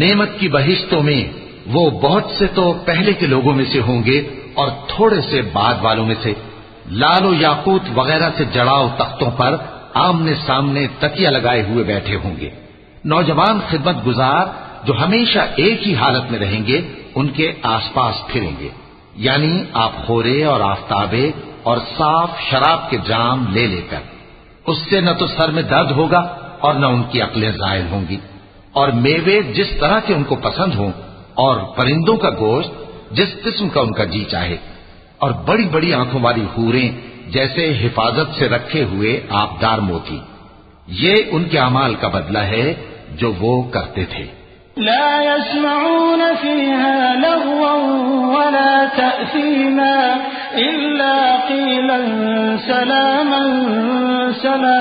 نعمت کی بہشتوں میں وہ بہت سے تو پہلے کے لوگوں میں سے ہوں گے اور تھوڑے سے بعد والوں میں سے، لال و یاقوت وغیرہ سے جڑاؤ تختوں پر آمنے سامنے تکیہ لگائے ہوئے بیٹھے ہوں گے۔ نوجوان خدمت گزار جو ہمیشہ ایک ہی حالت میں رہیں گے ان کے آس پاس پھریں گے، یعنی آپ خورے اور آفتابے اور صاف شراب کے جام لے لے کر۔ اس سے نہ تو سر میں درد ہوگا اور نہ ان کی عقلیں زائل ہوں گی، اور میوے جس طرح کے ان کو پسند ہوں، اور پرندوں کا گوشت جس قسم کا ان کا جی چاہے، اور بڑی بڑی آنکھوں والی حوریں جیسے حفاظت سے رکھے ہوئے آبدار موتی۔ یہ ان کے اعمال کا بدلہ ہے جو وہ کرتے تھے۔ لا يسمعون فيها لغوا ولا تأثيما إلا قيلا سلاما سلاما